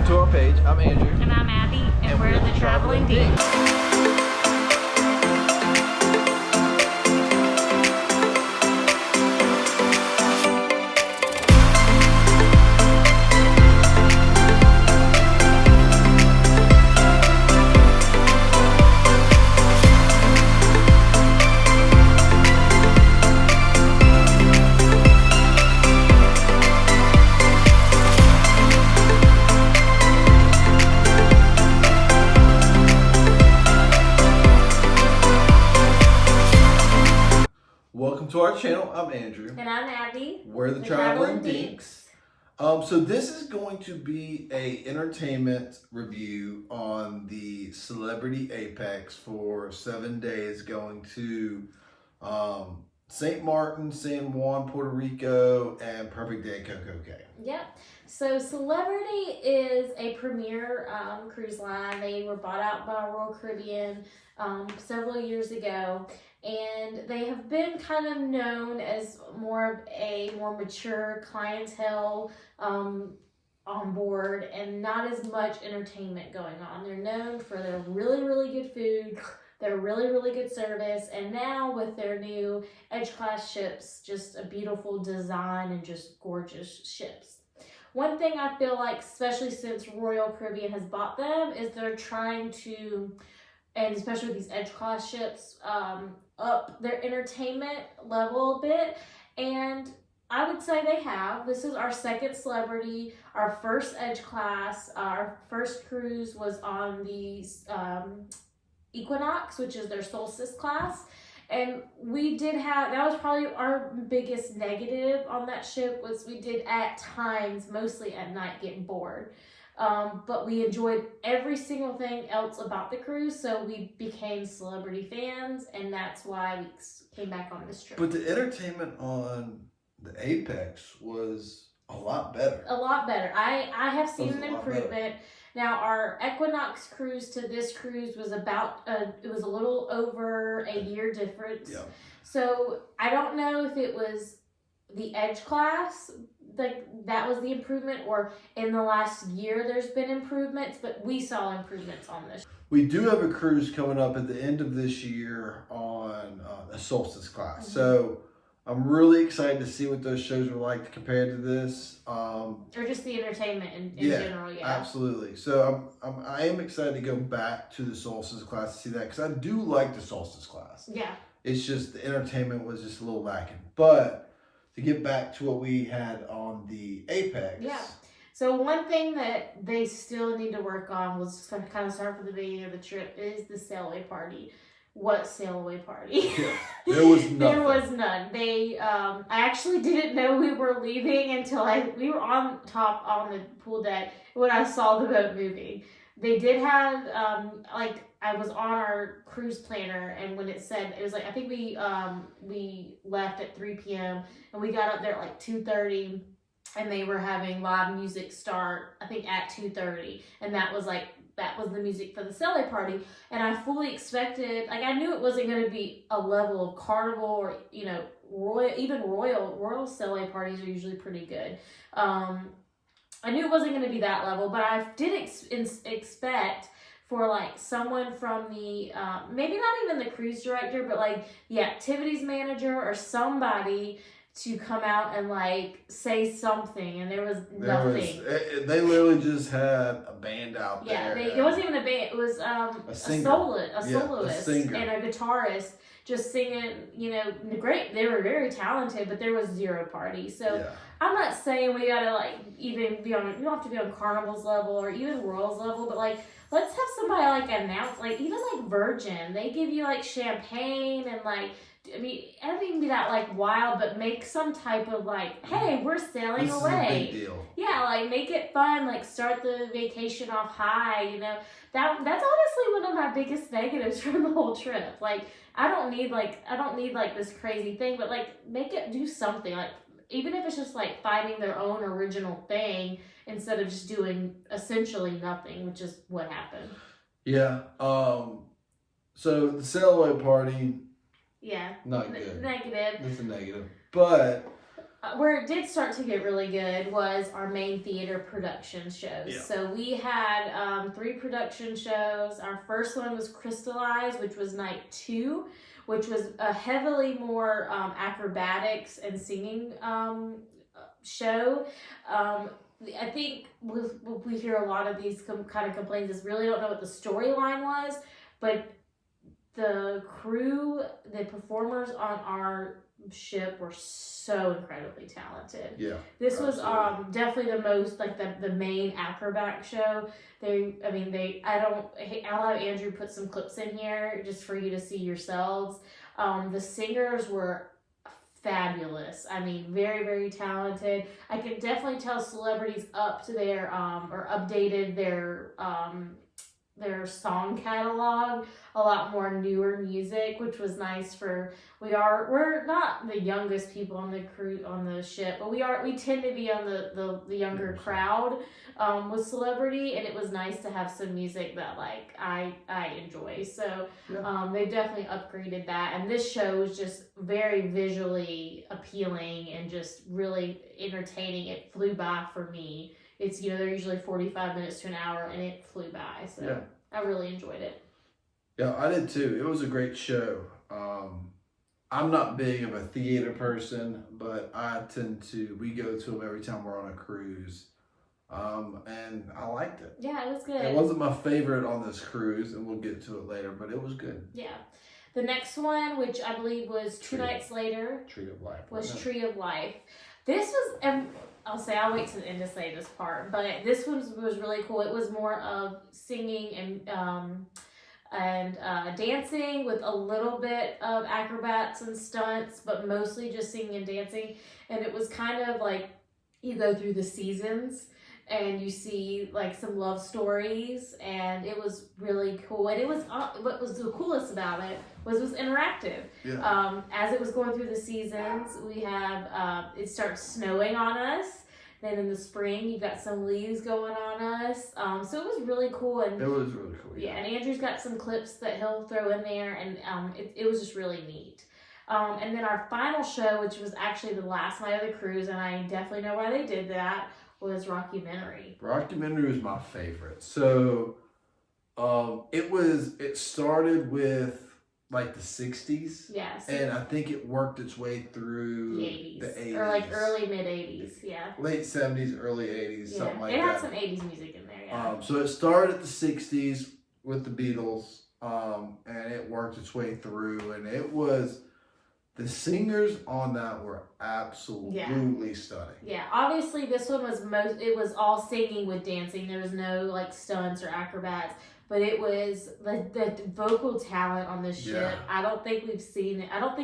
to our page. I'm Andrew. And I'm Abby, and we're the Traveling Dinks. Welcome to our channel. I'm Andrew. And I'm Abby. We're the Traveling Dinks. So this is going to be a entertainment review on the Celebrity Apex for 7 days going to St. Martin, San Juan, Puerto Rico, and Perfect Day Coco Cay. Yep. So Celebrity is a premier cruise line. They were bought out by Royal Caribbean several years ago. And they have been kind of known as more of a more mature clientele on board and not as much entertainment going on. They're known for their really, really good food, their really, really good service, and now with their new Edge Class ships, just a beautiful design and just gorgeous ships. One thing I feel like, especially since Royal Caribbean has bought them, is they're trying to, and especially with these Edge Class ships, up their entertainment level a bit, and I would say they have. This is our second Celebrity, our first Edge Class. Our first cruise was on the Equinox, which is their Solstice class, and we did have, that was probably our biggest negative on that ship, was we did at times, mostly at night, get bored. But we enjoyed every single thing else about the cruise, so we became Celebrity fans, and that's why we came back on this trip. But the entertainment on the Apex was a lot better. A lot better. I have seen an improvement. Now, our Equinox cruise to this cruise was about, it was a little over a year difference. Yeah. So I don't know if it was the Edge Class, like that was the improvement, or in the last year there's been improvements, but we saw improvements on this. We do have a cruise coming up at the end of this year on a Solstice class. Mm-hmm. So I'm really excited to see what those shows are like compared to this. Or just the entertainment in general, yeah. Absolutely. So I am excited to go back to the Solstice class to see that, because I do like the Solstice class. Yeah. It's just the entertainment was just a little lacking. But to get back to what we had on the Apex. Yeah. So one thing that they still need to work on, was to kind of start from the beginning of the trip, is the sail away party. What sail away party? Yeah, there was nothing. There was none. They, I actually didn't know we were leaving until we were on top on the pool deck when I saw the boat moving. They did have, I was on our cruise planner, and when it said, it was like, I think we left at 3 p.m. and we got up there at like 2:30, and they were having live music start, I think at 2:30, and that was the music for the sail away party. And I fully expected, I knew it wasn't going to be a level of Carnival or, royal sail away parties are usually pretty good. I knew it wasn't going to be that level, but I did expect for someone from the, maybe not even the cruise director, but the activities manager or somebody to come out and say something, and there was nothing. They literally just had a band out there. Yeah, it wasn't even a band. It was a soloist singer, and a guitarist just singing. Great. They were very talented, but there was zero party. So yeah. I'm not saying we gotta even be on. You don't have to be on Carnival's level or even Royal's level, but let's have somebody announce even Virgin. They give you champagne and I mean, I don't even be that wild, but make some type of hey, we're sailing away. This is a big deal. Yeah, make it fun. Start the vacation off high. That's honestly one of my biggest negatives from the whole trip. I don't need this crazy thing, but make it do something. Even if it's just finding their own original thing instead of just doing essentially nothing, which is what happened. Yeah. So the sail away party. Yeah. Not good. Negative. It's a negative. But where it did start to get really good was our main theater production shows. Yeah. So we had 3 production shows. Our first one was Crystallize, which was night 2, which was a heavily more acrobatics and singing show. I think we hear a lot of these kind of complaints is really don't know what the storyline was, but the crew, the performers on our ship were so incredibly talented. Yeah. This was absolutely. definitely the most like the main acrobat show. I'll have Andrew put some clips in here just for you to see yourselves. The singers were fabulous. I mean, very, very talented. I can definitely tell celebrities up to their or updated their song catalog, a lot more newer music, which was nice for we're not the youngest people on the crew on the ship, but we tend to be on the younger crowd with celebrity, and it was nice to have some music that like I enjoy. So they definitely upgraded that, and this show was just very visually appealing and just really entertaining. It flew by for me. It's, they're usually 45 minutes to an hour, and it flew by. So I really enjoyed it. Yeah, I did too. It was a great show. I'm not big of a theater person, but we go to them every time we're on a cruise. And I liked it. Yeah, it was good. It wasn't my favorite on this cruise, and we'll get to it later, but it was good. Yeah. The next one, which I believe was two nights later, Tree of Life. was Tree of Life. This was, and I'll wait to the end to say this part, but this one was really cool. It was more of singing and dancing with a little bit of acrobats and stunts, but mostly just singing and dancing. And it was kind of like you go through the seasons and you see like some love stories, and it was really cool. And it was what was the coolest about it was interactive. Yeah. As it was going through the seasons, we have it starts snowing on us. Then in the spring, you got some leaves going on us. So it was really cool. And it was really cool. Yeah, and Andrew's got some clips that he'll throw in there, and it was just really neat. And then our final show, which was actually the last night of the cruise, and I definitely know why they did that, was Rockumentary. Rockumentary was my favorite. So it started with like the 60s. Yes. And I think it worked its way through the 80s. The 80s. Or like early mid 80s, yeah. Late 70s, early 80s, something like that. It had some 80s music in there, yeah. So it started at the 60s with the Beatles, and it worked its way through, and it was, the singers on that were absolutely stunning. Yeah, obviously this one was it was all singing with dancing. There was no like stunts or acrobats. But it was the vocal talent on this ship. Yeah. I don't think we've seen it. I don't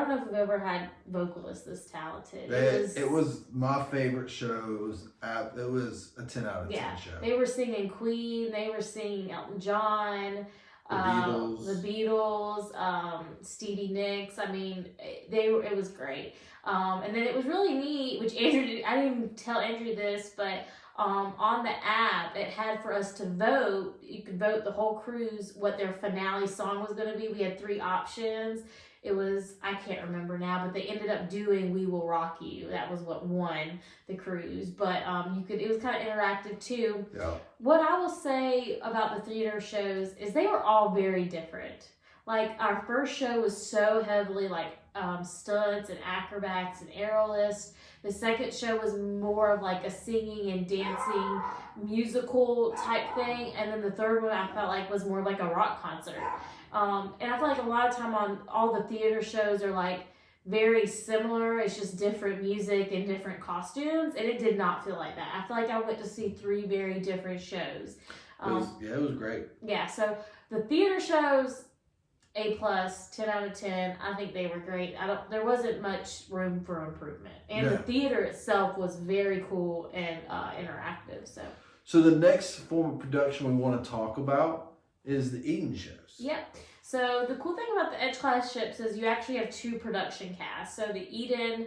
know if we've ever had vocalists this talented. It was my favorite show. It was a 10 out of 10 show. They were singing Queen. They were singing Elton John. The Beatles. Stevie Nicks. I mean, it was great. And then it was really neat, which Andrew did. I didn't even tell Andrew this, but on the app, it had for us to vote. You could vote the whole cruise what their finale song was going to be. We had 3 options. It was, I can't remember now, but they ended up doing "We Will Rock You." That was what won the cruise. But it was kind of interactive too. Yeah. What I will say about the theater shows is they were all very different. Like our first show was so heavily like stunts and acrobats and aerialists. The second show was more of like a singing and dancing musical type thing. And then the third one I felt like was more like a rock concert. And I feel like a lot of time on all the theater shows are like very similar. It's just different music and different costumes. And it did not feel like that. I feel like I went to see 3 very different shows. It was great. Yeah, so the theater shows, A+, 10 out of 10. I think they were great. There wasn't much room for improvement. And the theater itself was very cool and interactive. So the next form of production we want to talk about is the Eden shows. Yep. So the cool thing about the Edge class ships is you actually have 2 production casts. So the Eden,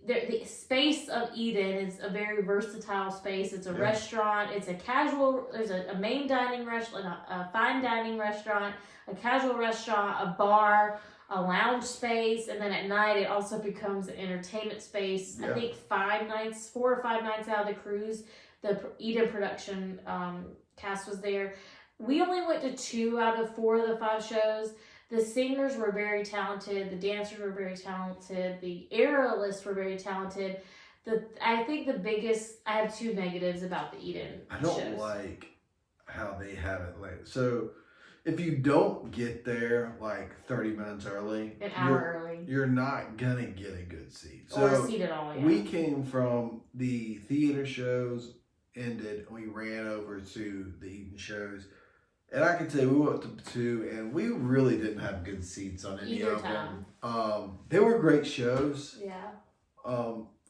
the space of Eden is a very versatile space. It's a restaurant. It's a casual. There's a main dining restaurant, a fine dining restaurant, a casual restaurant, a bar, a lounge space, and then at night it also becomes an entertainment space. Yeah. I think 4 or 5 nights out of the cruise, the Eden production cast was there. We only went to 2 out of 4 of the 5 shows. The singers were very talented. The dancers were very talented. The aerialists were very talented. I think the biggest, I have 2 negatives about the Eden I don't shows. like how they have it late. So if you don't get there like 30 minutes early, An hour early. you're not gonna get a good seat. Or a So seat at all, yeah. we came from the theater shows ended, and we ran over to the Eden shows. And I can tell you, we went to 2, and we really didn't have good seats on any Either of time. them. They were great shows. Yeah.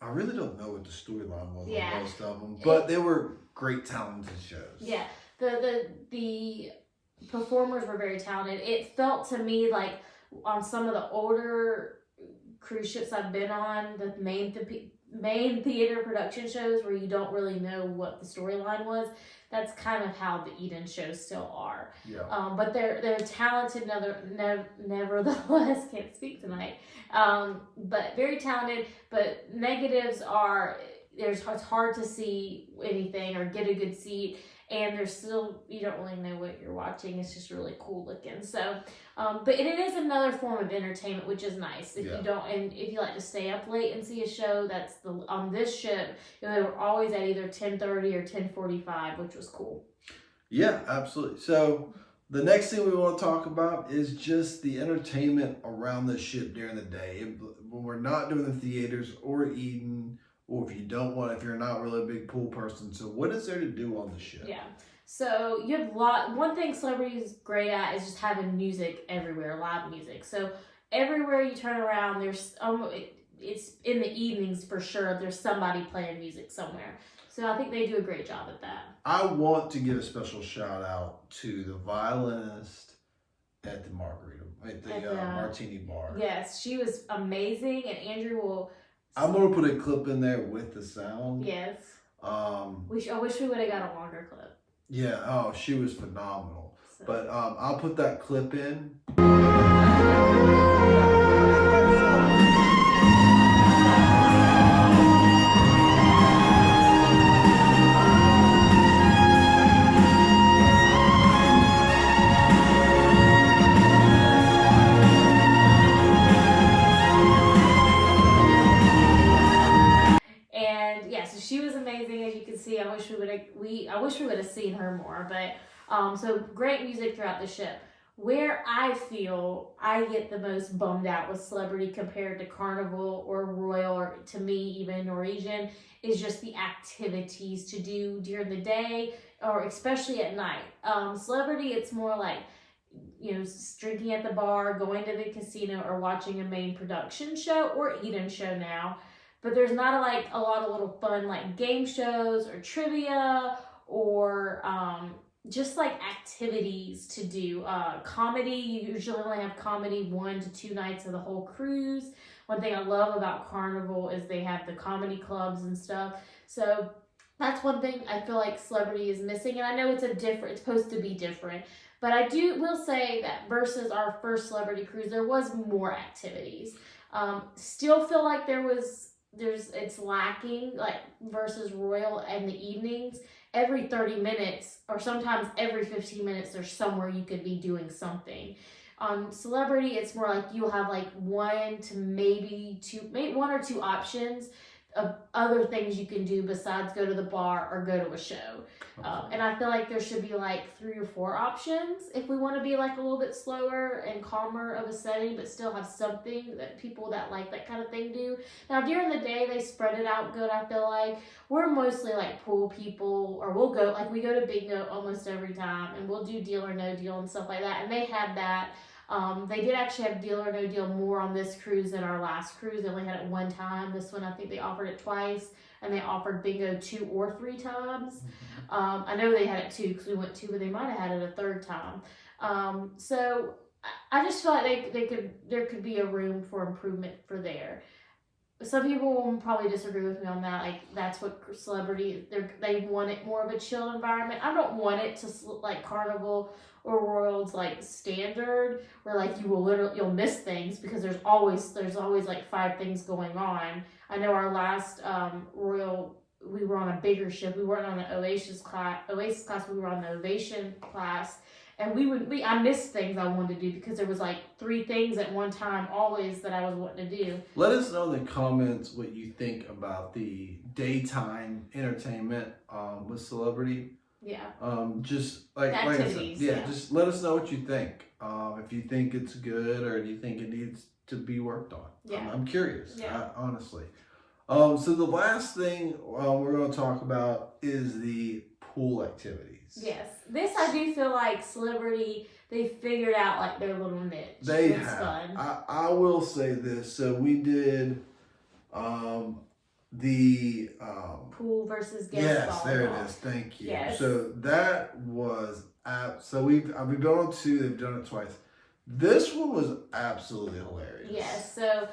I really don't know what the storyline was Yeah. on most of them, but they were great, talented shows. Yeah. The performers were very talented. It felt to me like on some of the older cruise ships I've been on, the main theater production shows where you don't really know what the storyline was. That's kind of how the Eden shows still are. Yeah. But they're talented. Nevertheless, can't speak tonight. But very talented. But negatives are it's hard to see anything or get a good seat. And there's still, you don't really know what you're watching. It's just really cool looking. So, but it is another form of entertainment, which is nice. If you like to stay up late and see a show, that's on this ship, they were always at either 10:30 or 10:45, which was cool. Yeah, absolutely. So the next thing we want to talk about is just the entertainment around the ship during the day. When we're not doing the theaters or Eden, or if you're not really a big pool person. So what is there to do on the ship? Yeah. So you have one thing Celebrity is great at is just having music everywhere, live music. So everywhere you turn around, there's it's in the evenings for sure. There's somebody playing music somewhere. So I think they do a great job at that. I want to give a special shout out to the violinist at the Martini Bar. Yes, she was amazing, and Andrew will. I'm gonna put a clip in there with the sound. Yes. I wish we would have got a longer clip. Yeah. Oh, she was phenomenal. So. But I'll put that clip in. She was amazing, as you can see. I wish we would have seen her more, but so great music throughout the ship. Where I feel I get the most bummed out with Celebrity compared to Carnival or Royal, or to me even Norwegian, is just the activities to do during the day or especially at night. Celebrity, it's more like drinking at the bar, going to the casino, or watching a main production show or Eden show now. But there's not a lot of little fun like game shows or trivia or just like activities to do. Comedy, you usually only have comedy 1 to 2 nights of the whole cruise. One thing I love about Carnival is they have the comedy clubs and stuff. So that's one thing I feel like Celebrity is missing. And I know it's supposed to be different. But I will say that versus our first Celebrity cruise, there was more activities. Still feel like it's lacking, like versus Royal and the evenings. Every 30 minutes or sometimes every 15 minutes, there's somewhere you could be doing something. On Celebrity, it's more like you'll have like 1 to maybe 1 or 2 options of other things you can do besides go to the bar or go to a show. And I feel like there should be like 3 or 4 options if we want to be like a little bit slower and calmer of a setting, but still have something that people that like that kind of thing do. Now during the day, they spread it out good. I feel like we're mostly like pool people, or we go to bingo almost every time, and we'll do Deal or No Deal and stuff like that. And they had that. They did actually have Deal or No Deal more on this cruise than our last cruise. They only had it 1 time. This one, I think they offered it twice, and they offered bingo 2 or 3 times. I know they had it 2 because we went 2, but they might have had it a 3rd time. So I just feel like there could be a room for improvement for there. some people will probably disagree with me on that. Like that's what celebrity they want it more of a chill environment. I don't want it to like Carnival or World's like standard where like you'll miss things because there's always like 5 things going on. I know our last Royal we were on a bigger ship. We weren't on the Oasis class. We were on the Ovation class. And I missed things I wanted to do because there was like 3 things at one time always that I was wanting to do. Let us know in the comments what you think about the daytime entertainment with celebrity. Yeah. Just like I said, just let us know what you think. If you think it's good or do you think it needs to be worked on. Yeah. I'm curious, yeah. Honestly. So the last thing we're going to talk about is the pool activities. Yes, this I do feel like celebrity, they figured out like their little niche. They it's have. Fun. I will say this. So we did the pool versus guest yes, volleyball. there it is. Thank you. Yes. So that was so we've been on 2. They've done it twice. This one was absolutely hilarious. Yes. So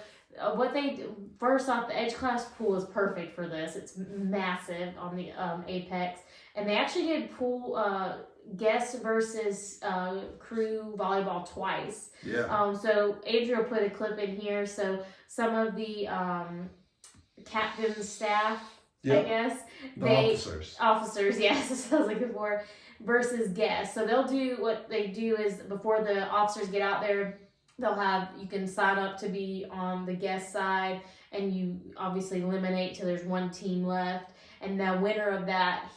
what they do, first off, the Edge Class pool is perfect for this. It's massive on the Apex, and they actually did pool guest versus crew volleyball twice. Yeah. So Adria put a clip in here. So some of the captain's staff, yep. I guess, officers, yes, that's what I was looking for, versus guests. So they'll do what they do is before the officers get out there. You can sign up to be on the guest side, and you obviously eliminate till there's 1 team left, and the winner of that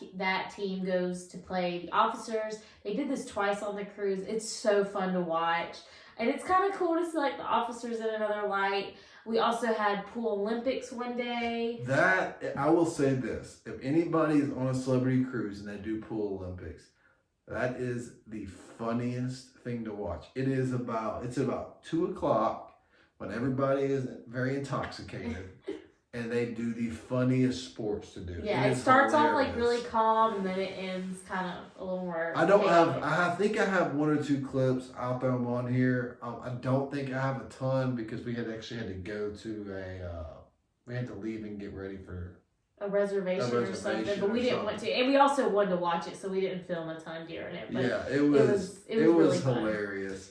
team goes to play the officers. They did this twice on the cruise. It's so fun to watch, and it's kind of cool to see like the officers in another light. We also had Pool Olympics one day. That I will say this: if anybody is on a celebrity cruise and they do Pool Olympics, that is the funniest thing to watch. It's about 2:00 when everybody is very intoxicated and they do the funniest sports to do. Yeah, it starts off like really calm and then it ends kind of a little more. I think I have 1 or 2 clips. I'll throw them on here. I don't think I have a ton because we had to go to we had to leave and get ready for a reservation or something, but we didn't want to, and we also wanted to watch it, so we didn't film a ton during it. But yeah, it was really hilarious.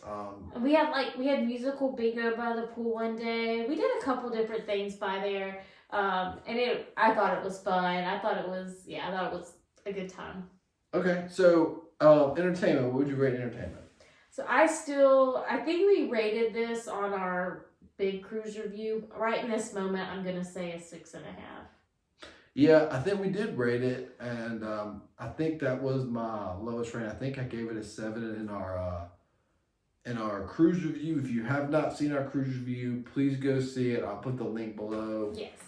And we had musical bingo by the pool one day. We did a couple different things by there, and I thought it was fun. I thought it was a good time. Okay, so entertainment. What would you rate entertainment? So I think we rated this on our big cruise review. Right in this moment, I'm gonna say a 6.5. Yeah, I think we did rate it, and I think that was my lowest rating. I think I gave it a 7 in our cruise review. If you have not seen our cruise review, please go see it. I'll put the link below. Yes.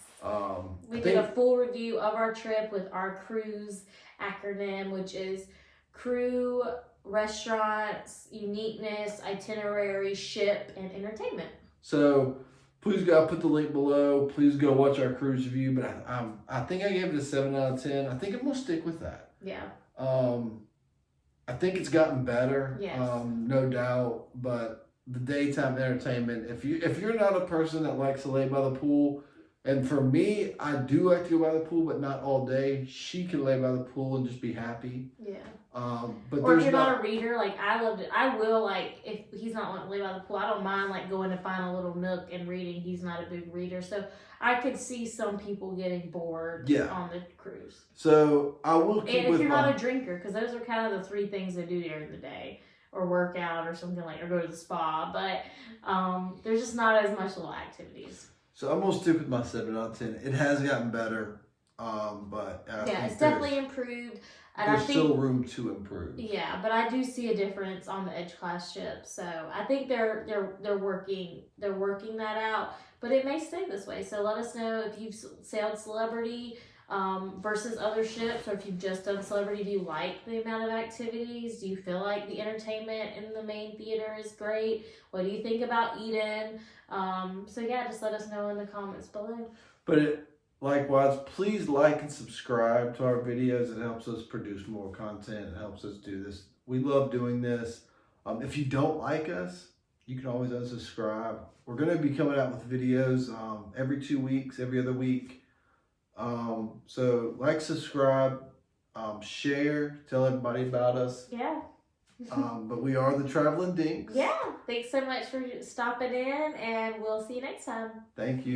We did a full review of our trip with our cruise acronym, which is crew, restaurants, uniqueness, itinerary, ship, and entertainment. So please go. I'll put the link below. Please go watch our cruise review. But I think I gave it a 7 out of 10. I think I'm gonna stick with that. Yeah. I think it's gotten better. Yes. No doubt. But the daytime entertainment, if you're not a person that likes to lay by the pool, and for me, I do like to go by the pool, but not all day. She can lay by the pool and just be happy. Yeah. But or if you're not a reader, like I loved it. I will, like, if he's not wanting to lay by the pool, I don't mind like going to find a little nook and reading. He's not a big reader, so I could see some people getting bored on the cruise. So I will keep and if you're not a drinker, because those are kind of the 3 things they do during the day, or work out or something like, or go to the spa. But there's just not as much little activities. So I'm gonna stick with my 7 out of 10. It has gotten better, but it's definitely improved. And there's still room to improve. Yeah, but I do see a difference on the Edge Class ship. So I think they're working that out. But it may stay this way. So let us know if you've sailed Celebrity versus other ships, or if you've just done Celebrity. Do you like the amount of activities? Do you feel like the entertainment in the main theater is great? What do you think about Eden? So yeah, just let us know in the comments below. But likewise, please like and subscribe to our videos. It helps us produce more content. It helps us do this. We love doing this. If you don't like us, you can always unsubscribe. We're going to be coming out with videos every 2 weeks, every other week. So like, subscribe, share, tell everybody about us. Yeah. But we are the Traveling Dinks. Yeah. Thanks so much for stopping in, and we'll see you next time. Thank you.